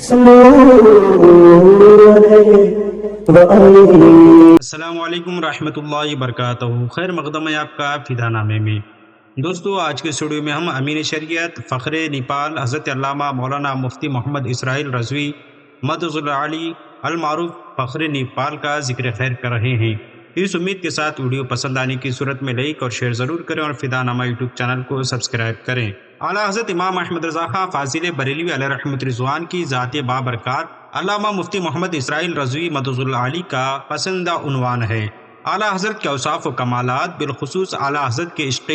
السلام علیکم ورحمۃ اللہ وبرکاتہ۔ خیر مقدم ہے آپ کا فدا نامے میں۔ دوستو، آج کے اسٹوڈیو میں ہم امین شریعت فخر نیپال حضرت علامہ مولانا مفتی محمد اسرائیل رضوی مدظ العالی المعروف فخر نیپال کا ذکر خیر کر رہے ہیں۔ اس امید کے ساتھ ویڈیو پسند آنے کی صورت میں لائک اور شیئر ضرور کریں اور فدا نامہ یوٹیوب چینل کو سبسکرائب کریں۔ اعلیٰ حضرت امام احمد رضا خان فاضل بریلوی علیہ رحمۃ رضوان کی ذات بابرکات علامہ مفتی محمد اسرائیل رضوی مدظ العالی کا پسندیدہ عنوان ہے۔ اعلیٰ حضرت کے اوصاف و کمالات، بالخصوص اعلیٰ حضرت کے عشق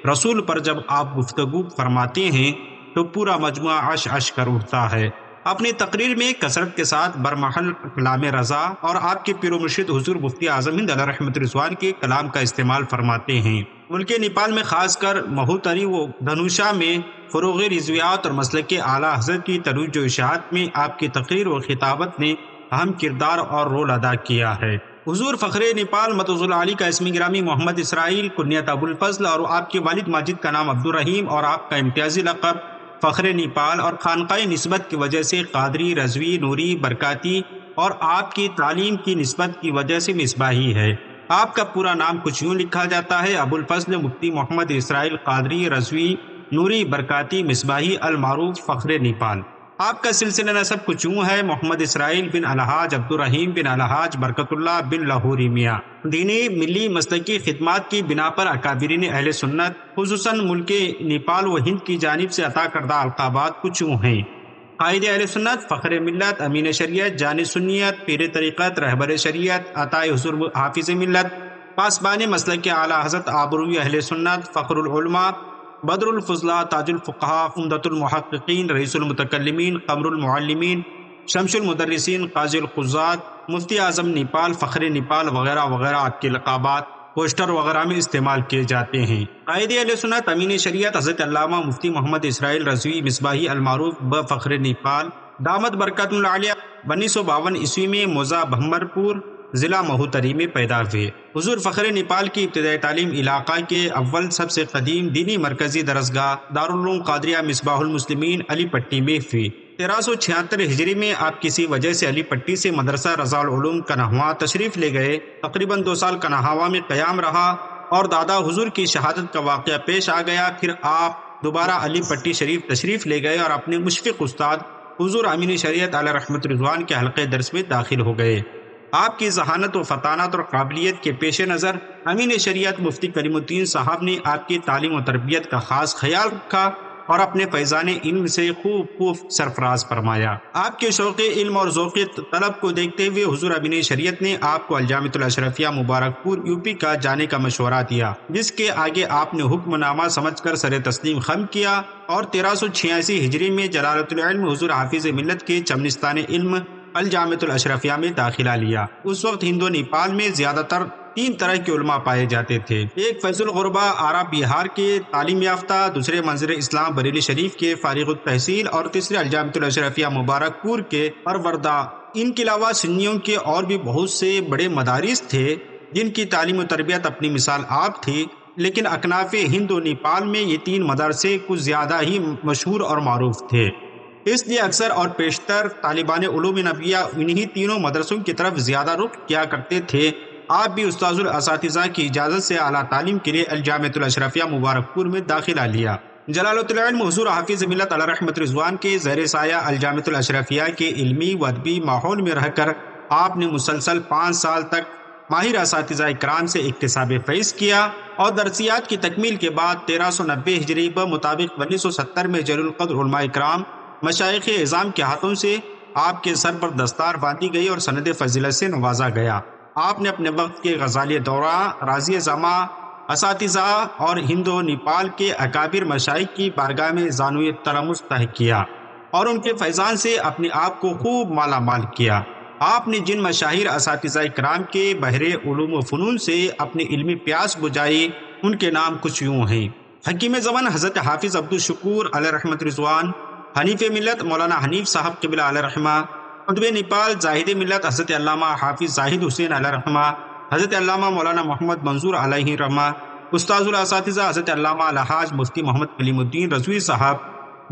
رسول پر جب آپ گفتگو فرماتے ہیں تو پورا مجموعہ عش عش کر اٹھتا ہے۔ اپنی تقریر میں کثرت کے ساتھ برمحل کلام رضا اور آپ کے پیر و مرشد حضور مفتی اعظم ہند علیہ رحمۃ رضوان کے کلام کا استعمال فرماتے ہیں۔ ملک نیپال میں خاص کر مہوتری و دھنوشا میں فروغ رضویات اور مسلک اعلیٰ حضرت کی ترویج و اشاعت میں آپ کی تقریر و خطابت نے اہم کردار اور رول ادا کیا ہے۔ حضور فخر نیپال مدظ العالی کا اسم گرامی محمد اسرائیل، کنیت ابو الفضل، اور آپ کے والد ماجد کا نام عبد الرحیم اور آپ کا امتیازی لقب فخر نیپال اور خانقاہ نسبت کی وجہ سے قادری، رضوی، نوری، برکاتی اور آپ کی تعلیم کی نسبت کی وجہ سے مصباحی ہے۔ آپ کا پورا نام کچھ یوں لکھا جاتا ہے: ابو الفضل مفتی محمد اسرائیل قادری، رضوی، نوری، برکاتی، مصباحی المعروف فخر نیپال۔ آپ کا سلسلہ نسب کچھ یوں ہے: محمد اسرائیل بن الحاج عبد الرحیم بن الحاج برکت اللہ بن لاہوری میاں۔ دینی ملی مسلکی خدمات کی بنا پر اکابرین اہل سنت خصوصاً ملک نیپال و ہند کی جانب سے عطا کردہ القابات کچھ یوں ہیں: قائد اہل سنت، فخر ملت، امین شریعت، جان سنیت، پیر طریقت، رہبر شریعت، عطائے حضور حافظ ملت، پاسبان مسلک اعلیٰ حضرت، آبروی اہل سنت، فخر العلماء، بدر الفضلاء، تاج الفقہاء، عمدۃ المحققین، رئیس المتکلمین، قمر المعلمین، شمس المدرسین، قاضی القضات، مفتی اعظم نیپال، فخر نیپال وغیرہ وغیرہ آپ کے لقبات پوسٹر وغیرہ میں استعمال کیے جاتے ہیں۔ قائد اہل سنت امین شریعت حضرت علامہ مفتی محمد اسرائیل رضوی مصباحی المعروف بفخر نیپال دامت برکات العالیہ 1952 عیسوی میں موضع بھمرپور ضلع مہوتری میں پیدا ہوئے۔ حضور فخر نیپال کی ابتدائی تعلیم علاقہ کے اول سب سے قدیم دینی مرکزی درسگاہ دارالعلوم قادریہ مصباح المسلمین علی پٹی میں ہوئی۔ 1376 ہجری میں آپ کسی وجہ سے علی پٹی سے مدرسہ رضا العلوم کنہوا تشریف لے گئے۔ تقریباً 2 سال کنہوا میں قیام رہا اور دادا حضور کی شہادت کا واقعہ پیش آ گیا۔ پھر آپ دوبارہ علی پٹی شریف تشریف لے گئے اور اپنے مشفق استاد حضور امین شریعت علیہ رحمۃ رضوان کے حلقے درس میں داخل ہو گئے۔ آپ کی ذہانت و فطانت اور قابلیت کے پیش نظر امین شریعت مفتی کریم الدین صاحب نے آپ کی تعلیم و تربیت کا خاص خیال رکھا اور اپنے فیضان علم سے خوب سرفراز فرمایا۔ آپ کے شوق علم اور ذوق طلب کو دیکھتے ہوئے حضور امین شریعت نے آپ کو الجامعۃ الاشرفیہ مبارک پور یوپی کا جانے کا مشورہ دیا، جس کے آگے آپ نے حکم نامہ سمجھ کر سر تسلیم خم کیا اور 1386 ہجری میں جلالۃ العلم حضور حافظ ملت کے چمنستان علم الجامعۃ الاشرفیہ میں داخلہ لیا۔ اس وقت ہند و نیپال میں زیادہ تر 3 طرح کے علماء پائے جاتے تھے: ایک فیض الغربا آرا بہار کے تعلیم یافتہ، دوسرے منظر اسلام بریلی شریف کے فارغ التحصیل اور تیسرے الجامعۃ الاشرفیہ مبارک پور کے پروردہ۔ ان کے علاوہ سنیوں کے اور بھی بہت سے بڑے مدارس تھے جن کی تعلیم و تربیت اپنی مثال آپ تھی، لیکن اکناف ہند و نیپال میں یہ 3 مدرسے کچھ زیادہ ہی مشہور اور معروف تھے، اس لیے اکثر اور بیشتر طالبان علوم نبویہ انہی تینوں مدرسوں کی طرف زیادہ رخ کیا کرتے تھے۔ آپ بھی استاذ الاساتذہ کی اجازت سے اعلیٰ تعلیم کے لیے الجامعۃ الاشرفیہ مبارک پور میں داخلہ لیا۔ جلالۃ العلم حضور حافظ ملت علیہ رحمۃ رضوان کے زیر سایہ الجامعۃ الاشرفیہ کے علمی و ادبی ماحول میں رہ کر آپ نے مسلسل 5 سال تک ماہر اساتذہ اکرام سے اکتساب فیض کیا اور درسیات کی تکمیل کے بعد 1390 ہجری بمطابق 1970 میں جلیل القدر علماء اکرام مشائخ اعظام کے ہاتھوں سے آپ کے سر پر دستار باندھی گئی اور سند فضیلت سے نوازا گیا۔ آپ نے اپنے وقت کے غزالی دورہ، راضی زماں اساتذہ اور ہند و نیپال کے اکابر مشائخ کی بارگاہ میں زانوی تلمس طے کیا اور ان کے فیضان سے اپنے آپ کو خوب مالا مال کیا۔ آپ نے جن مشاہیر اساتذہ کرام کے بحر علوم و فنون سے اپنی علمی پیاس بجھائی ان کے نام کچھ یوں ہیں: حکیم زمن حضرت حافظ عبد الشکور علیہ رحمۃ رضوان، حنیف ملت مولانا حنیف صاحب قبلہ علیہ رحمہ، قطب نیپال زاہد ملت حضرت علامہ حافظ زاہد حسین علیہ رحمہ، حضرت علامہ مولانا محمد منظور علیہ رحمہ، استاذ الاساتذہ حضرت علامہ الحاج مفتی محمد کلیم الدین رضوی صاحب،